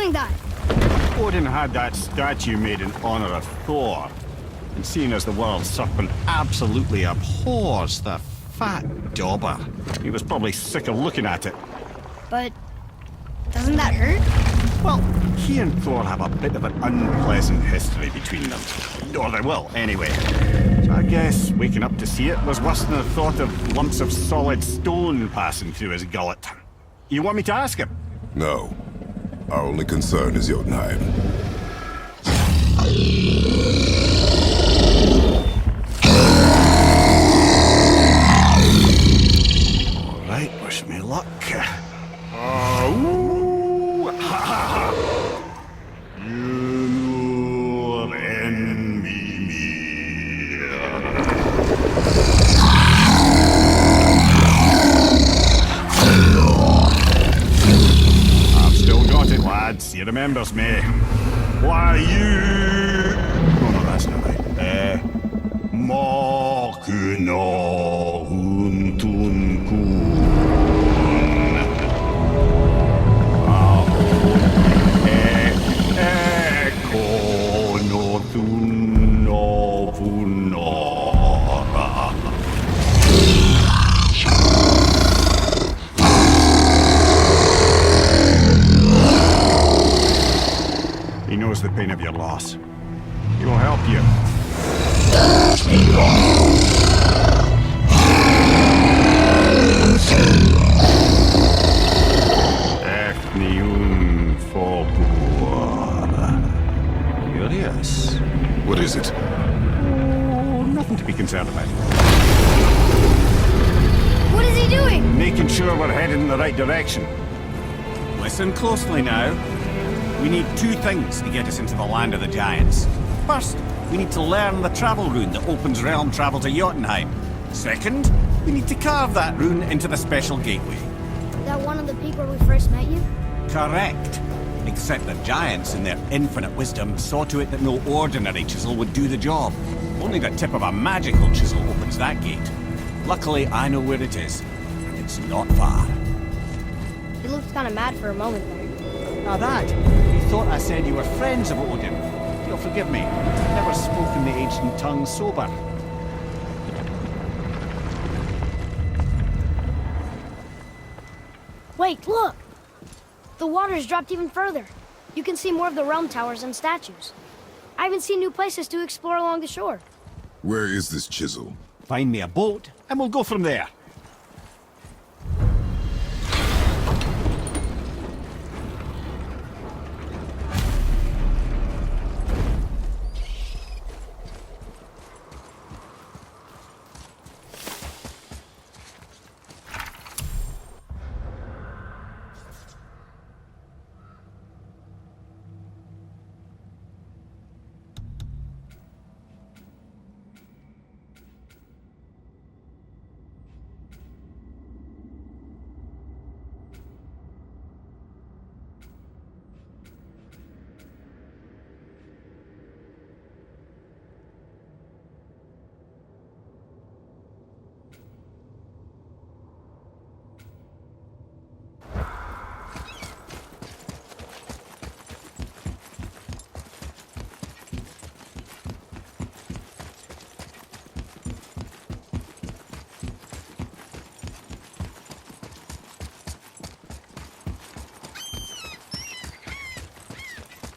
doing that? Odin had that statue made in honor of Thor. And seeing as the world's serpent absolutely abhors the fat dauber, he was probably sick of looking at it. But doesn't that hurt? Well, he and Thor have a bit of an unpleasant history between them. Or they will, anyway. So I guess waking up to see it was worse than the thought of lumps of solid stone passing through his gullet. You want me to ask him? No. Our only concern is Jotunheim. All right, wish me luck. He remembers me. Why you? Oh no, that's not right. Mokuno Huntun Kun. Eko no Thun no Funora. He knows the pain of your loss. He will help you. Efniun Fobur. Curious. What is it? Oh, nothing to be concerned about. What is he doing? Making sure we're headed in the right direction. Listen closely now. We need two things to get us into the land of the giants. First, we need to learn the travel rune that opens realm travel to Jotunheim. Second, we need to carve that rune into the special gateway. That one of the peak where we first met you? Correct. Except the giants, in their infinite wisdom, saw to it that no ordinary chisel would do the job. Only the tip of a magical chisel opens that gate. Luckily, I know where it is, and it's not far. You looked kind of mad for a moment there. Now that, you thought I said you were friends of Odin. You'll forgive me. I've never spoken the ancient tongue sober. Wait, look! The water's dropped even further. You can see more of the realm towers and statues. I even see new places to explore along the shore. Where is this chisel? Find me a boat, and we'll go from there.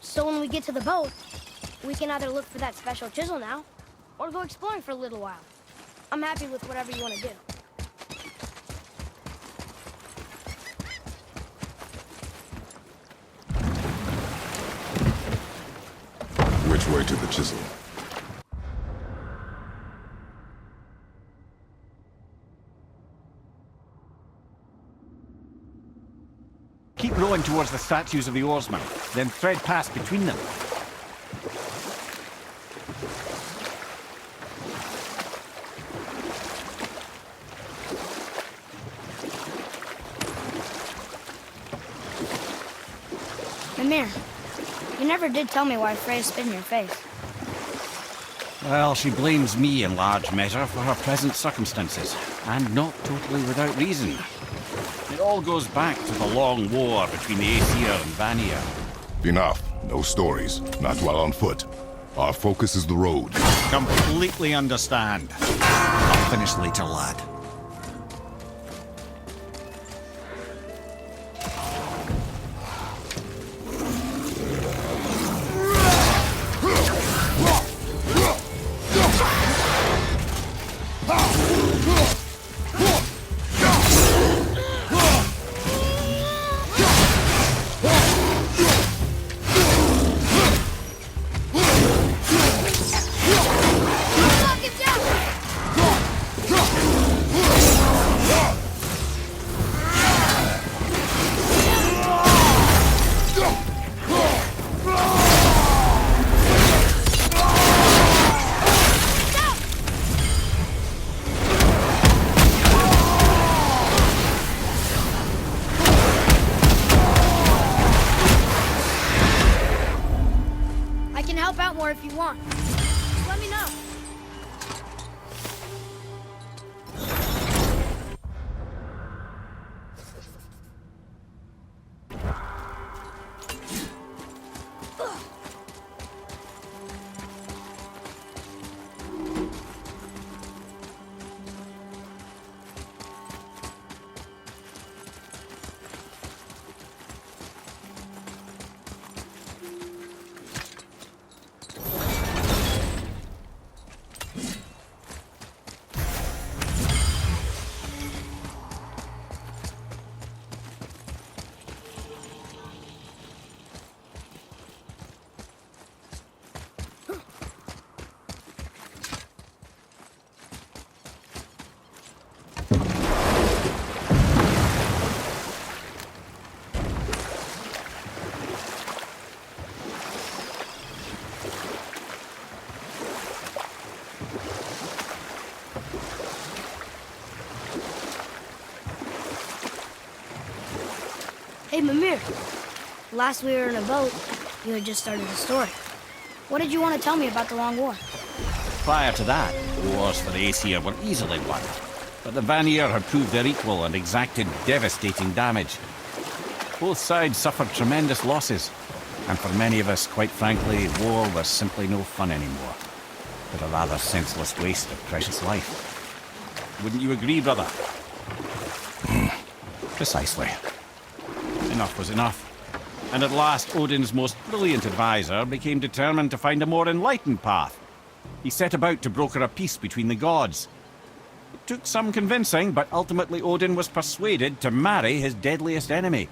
So when we get to the boat, we can either look for that special chisel now, or go exploring for a little while. I'm happy with whatever you want to do. Which way to the chisel? Keep rowing towards the statues of the oarsmen, then thread past between them. Mimir, you never did tell me why Freya spit in your face. Well, she blames me in large measure for her present circumstances, and not totally without reason. It all goes back to the long war between the Aesir and Vanir. Enough. No stories. Not while on foot. Our focus is the road. Completely understand. I'll finish later, lad. Knock him down! I can help out more if you want. Just let me know. Hey, Mimir. Last we were in a boat, you had just started a story. What did you want to tell me about the Long War? Prior to that, wars for the Aesir were easily won. But the Vanir had proved their equal and exacted devastating damage. Both sides suffered tremendous losses. And for many of us, quite frankly, war was simply no fun anymore. But a rather senseless waste of precious life. Wouldn't you agree, brother? Precisely. Enough was enough. And at last, Odin's most brilliant advisor became determined to find a more enlightened path. He set about to broker a peace between the gods. It took some convincing, but ultimately Odin was persuaded to marry his deadliest enemy,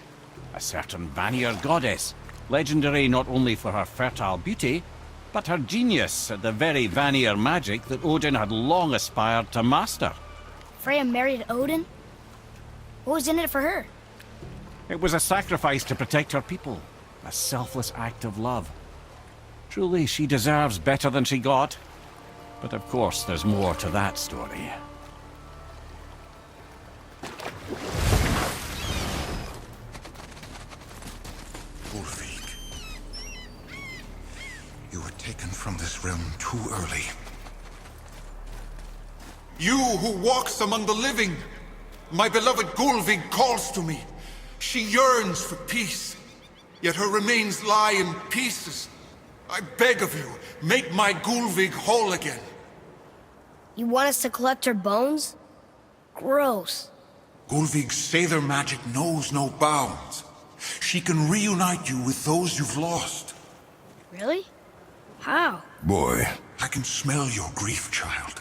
a certain Vanir goddess, legendary not only for her fertile beauty, but her genius at the very Vanir magic that Odin had long aspired to master. Freya married Odin? What was in it for her? It was a sacrifice to protect her people, a selfless act of love. Truly, she deserves better than she got. But of course, there's more to that story. Ulfik, you were taken from this realm too early. You who walks among the living, my beloved Gulvig calls to me. She yearns for peace, yet her remains lie in pieces. I beg of you, make my Gulvig whole again. You want us to collect her bones? Gross. Gulvig's Sather magic knows no bounds. She can reunite you with those you've lost. Really? How? Boy, I can smell your grief, child.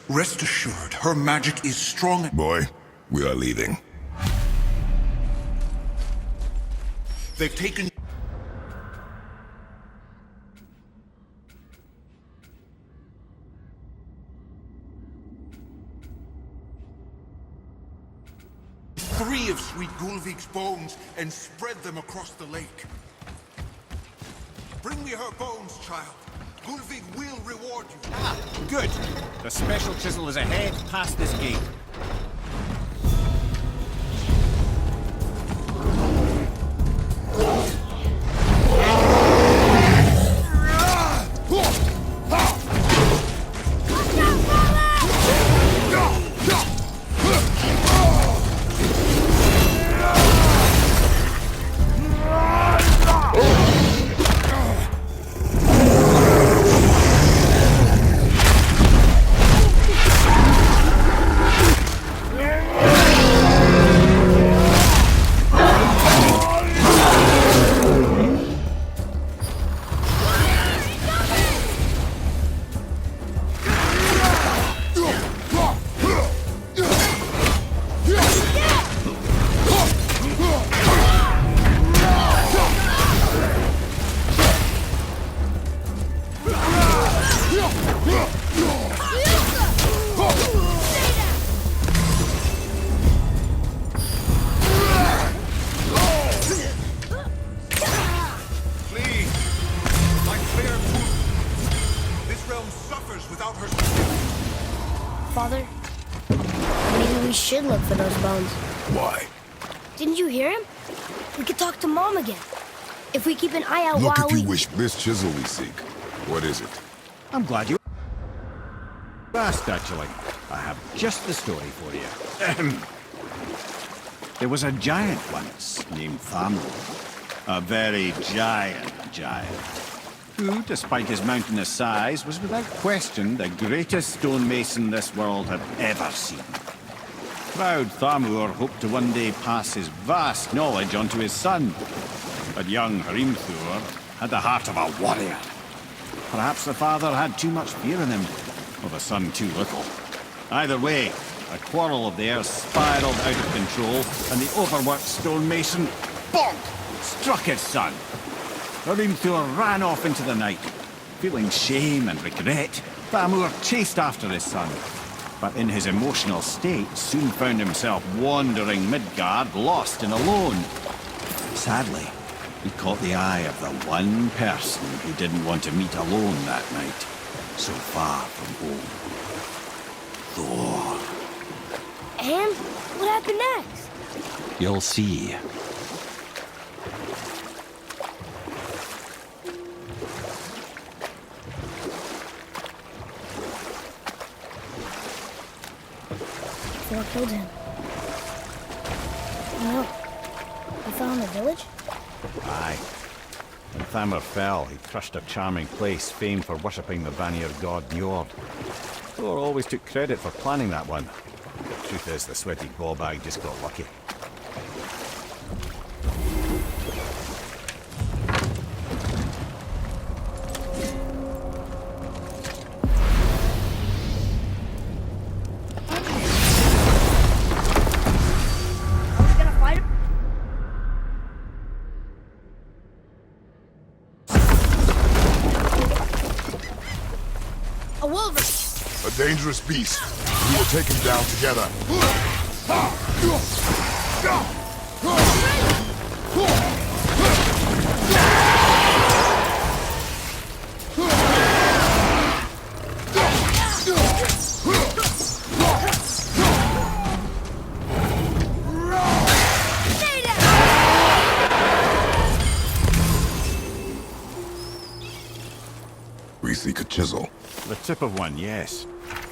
Rest assured, her magic is strong. boy, we are leaving. They've taken... Three of sweet Gulvig's bones and spread them across the lake. Bring me her bones, child. Gulvig will reward you. Ah, good. The special chisel is ahead, past this gate. Oh! should look for those bones. Why? Didn't you hear him? We could talk to Mom again. If we keep an eye out Look while if you wish. This chisel we seek. What is it? I'm glad you asked, actually. I have just the story for you. Ahem. There was a giant once named Thamur. A very giant, who, despite his mountainous size, was without question the greatest stonemason this world had ever seen. Proud Thamur hoped to one day pass his vast knowledge on to his son. But young Hrimthur had the heart of a warrior. Perhaps the father had too much fear in him, or the son too little. Either way, a quarrel of theirs spiraled out of control, and the overworked stonemason, bonk, struck his son. Hrimthur ran off into the night. Feeling shame and regret, Thamur chased after his son, but in his emotional state soon found himself wandering Midgard, lost and alone. Sadly, he caught the eye of the one person he didn't want to meet alone that night, so far from home. Thor. And what happened next? You'll see. Thor killed him. No. He fell in the village? Aye. When Thamur fell, he crushed a charming place famed for worshipping the Vanir god Njord. Thor always took credit for planning that one. The truth is, the sweaty ballbag just got lucky. Are we gonna fight him? A wolverine! A dangerous beast. We will take him down together. We seek a chisel. The tip of one, yes.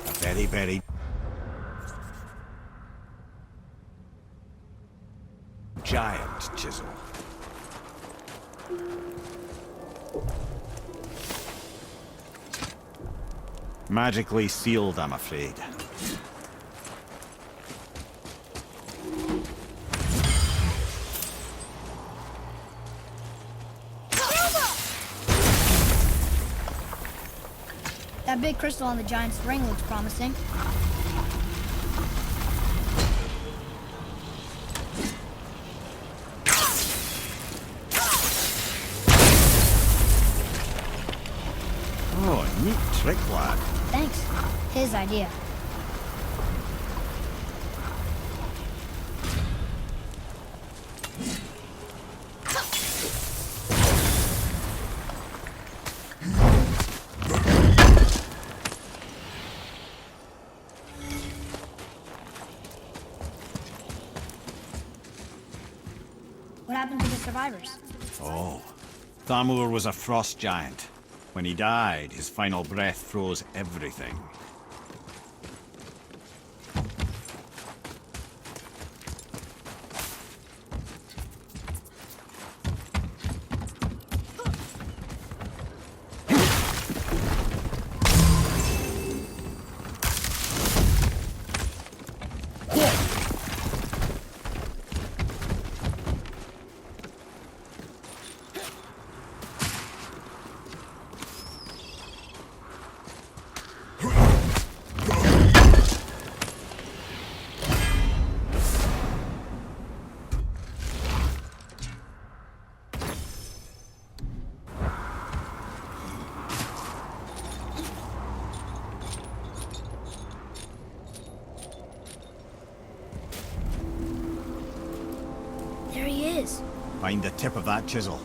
A very, very giant chisel. Magically sealed, I'm afraid. That big crystal on the giant's ring looks promising. Oh, neat trick, lad. Thanks. His idea. What happened to the survivors? Oh, Thamur was a frost giant. When he died, his final breath froze everything. There he is. Find the tip of that chisel.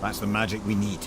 That's the magic we need.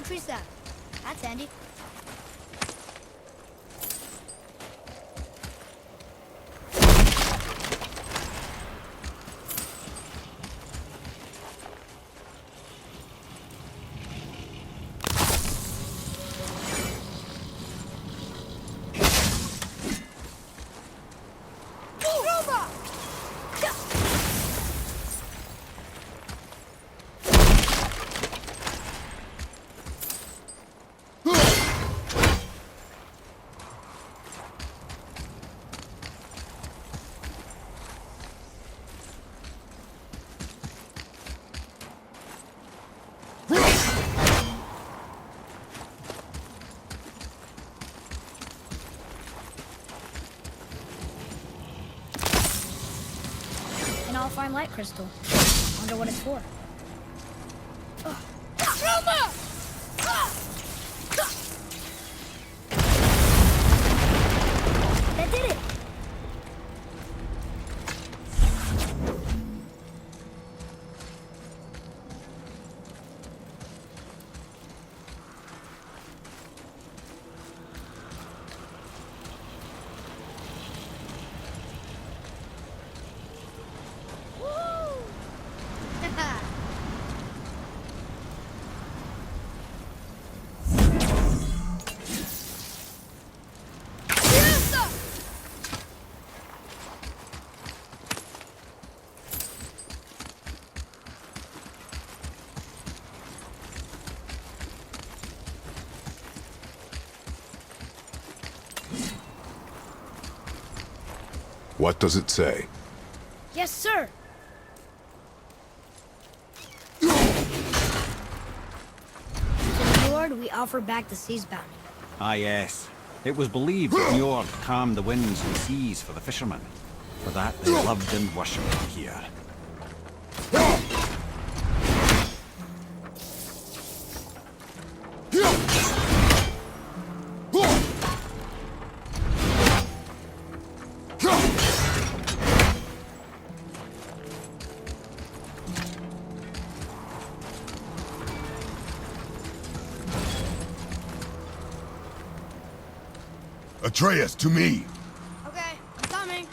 tree sap. That's handy. An all-fine light crystal. Wonder what it's for. That did it! What does it say? Yes, sir. To the Lord, we offer back the sea's bounty. Ah, yes. It was believed that Njord calmed the winds and seas for the fishermen. For that, they loved and worshipped him here. Atreus, to me! Okay, I'm coming.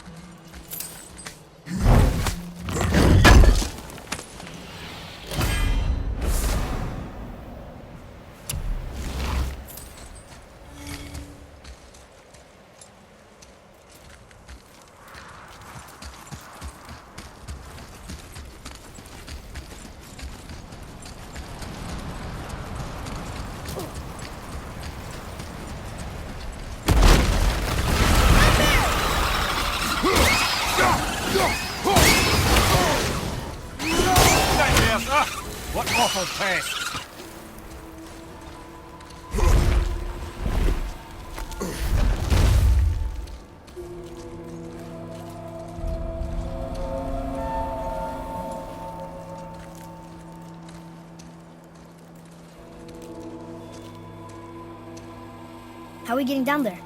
Nightmares! Ah! What awful pests! How are we getting down there?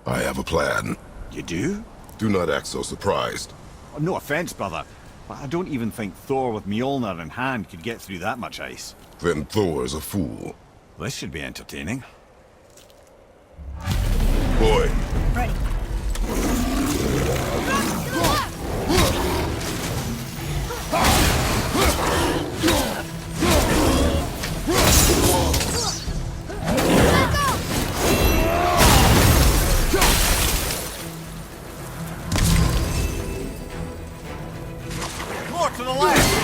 I have a plan. You do? Do not act so surprised. No offense, brother, but I don't even think Thor with Mjolnir in hand could get through that much ice. Then Thor's a fool. This should be entertaining. Boy, Ready. More to the left!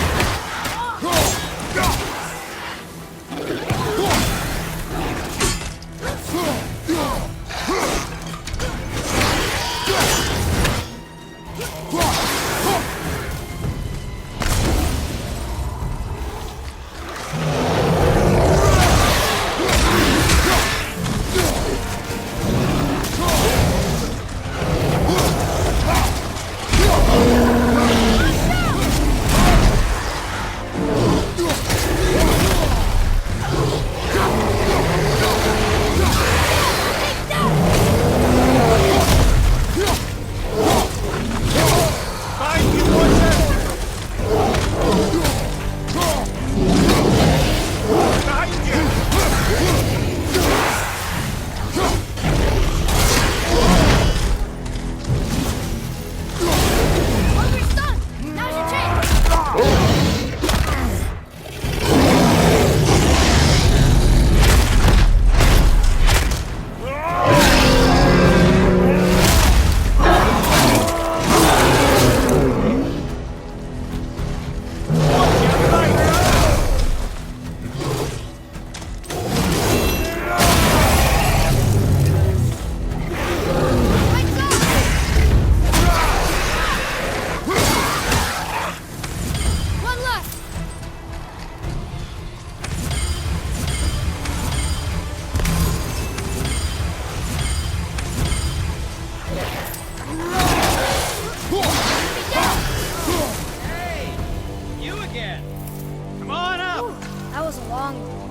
again. Come on up! Ooh, that was a long one.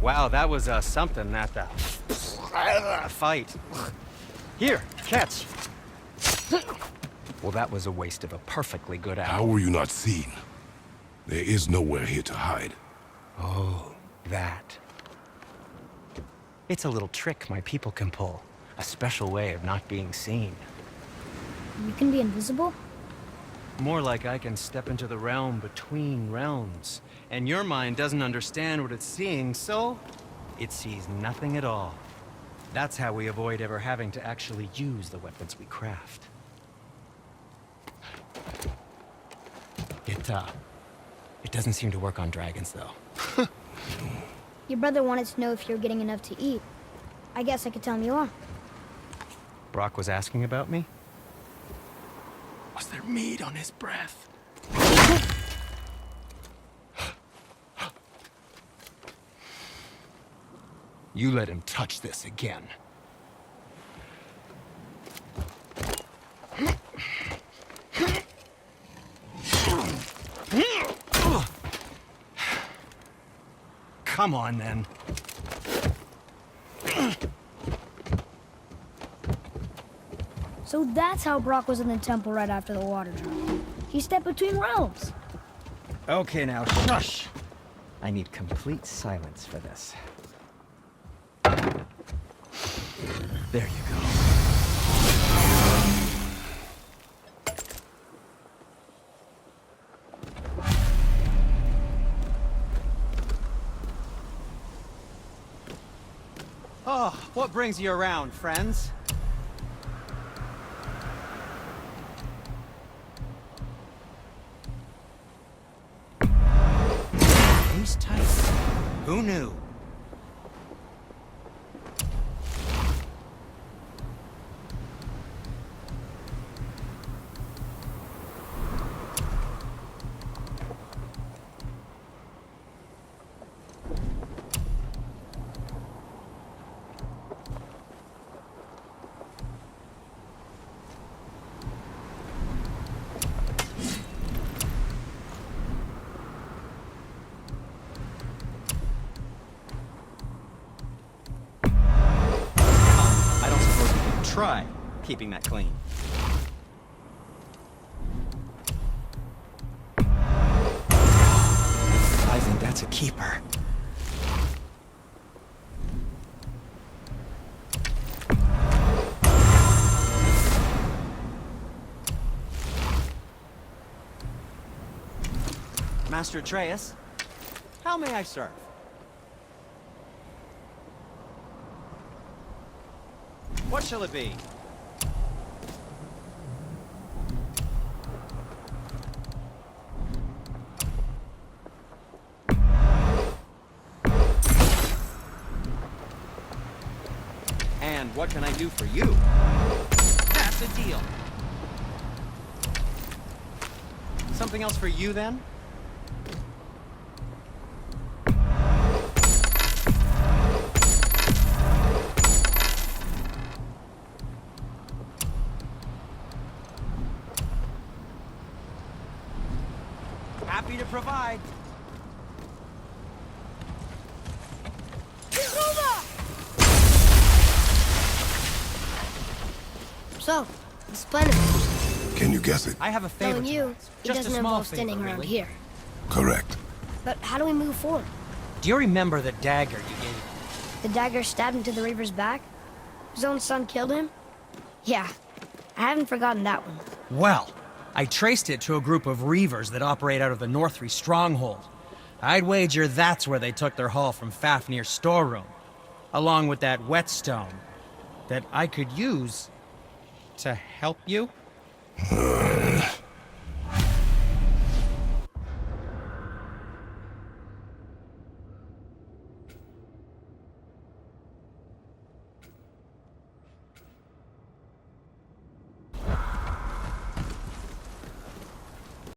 Wow, that was something, that fight. Here, catch. Well, that was a waste of a perfectly good How hour. were you not seen? There is nowhere here to hide. Oh, that. It's a little trick my people can pull. A special way of not being seen. You can be invisible? More like I can step into the realm between realms. And your mind doesn't understand what it's seeing, so it sees nothing at all. That's how we avoid ever having to actually use the weapons we craft. It doesn't seem to work on dragons, though. Your brother wanted to know if you're getting enough to eat. I guess I could tell him you are. Brock was asking about me? Was there meat on his breath? You let him touch this again. Come on, then. So that's how Brock was in the temple right after the water drop. He stepped between realms. Okay, now, shush! I need complete silence for this. There you go. Oh, what brings you around, friends? He's tight. Who knew? I don't suppose we can try keeping that clean. I think that's a keeper. Master Atreus, how may I serve? What shall it be? And what can I do for you? That's a deal. Something else for you, then? Happy to provide. So, this plan of Can you guess it? I have a favor. knowing to you, ask. it Just a doesn't small involve standing favor, around really. here. Correct. But how do we move forward? Do you remember the dagger you gave me? The dagger stabbed into the Reaver's back? His own son killed him? Yeah, I haven't forgotten that one. Well, I traced it to a group of reavers that operate out of the Northree stronghold. I'd wager that's where they took their haul from Fafnir's storeroom, along with that whetstone that I could use to help you.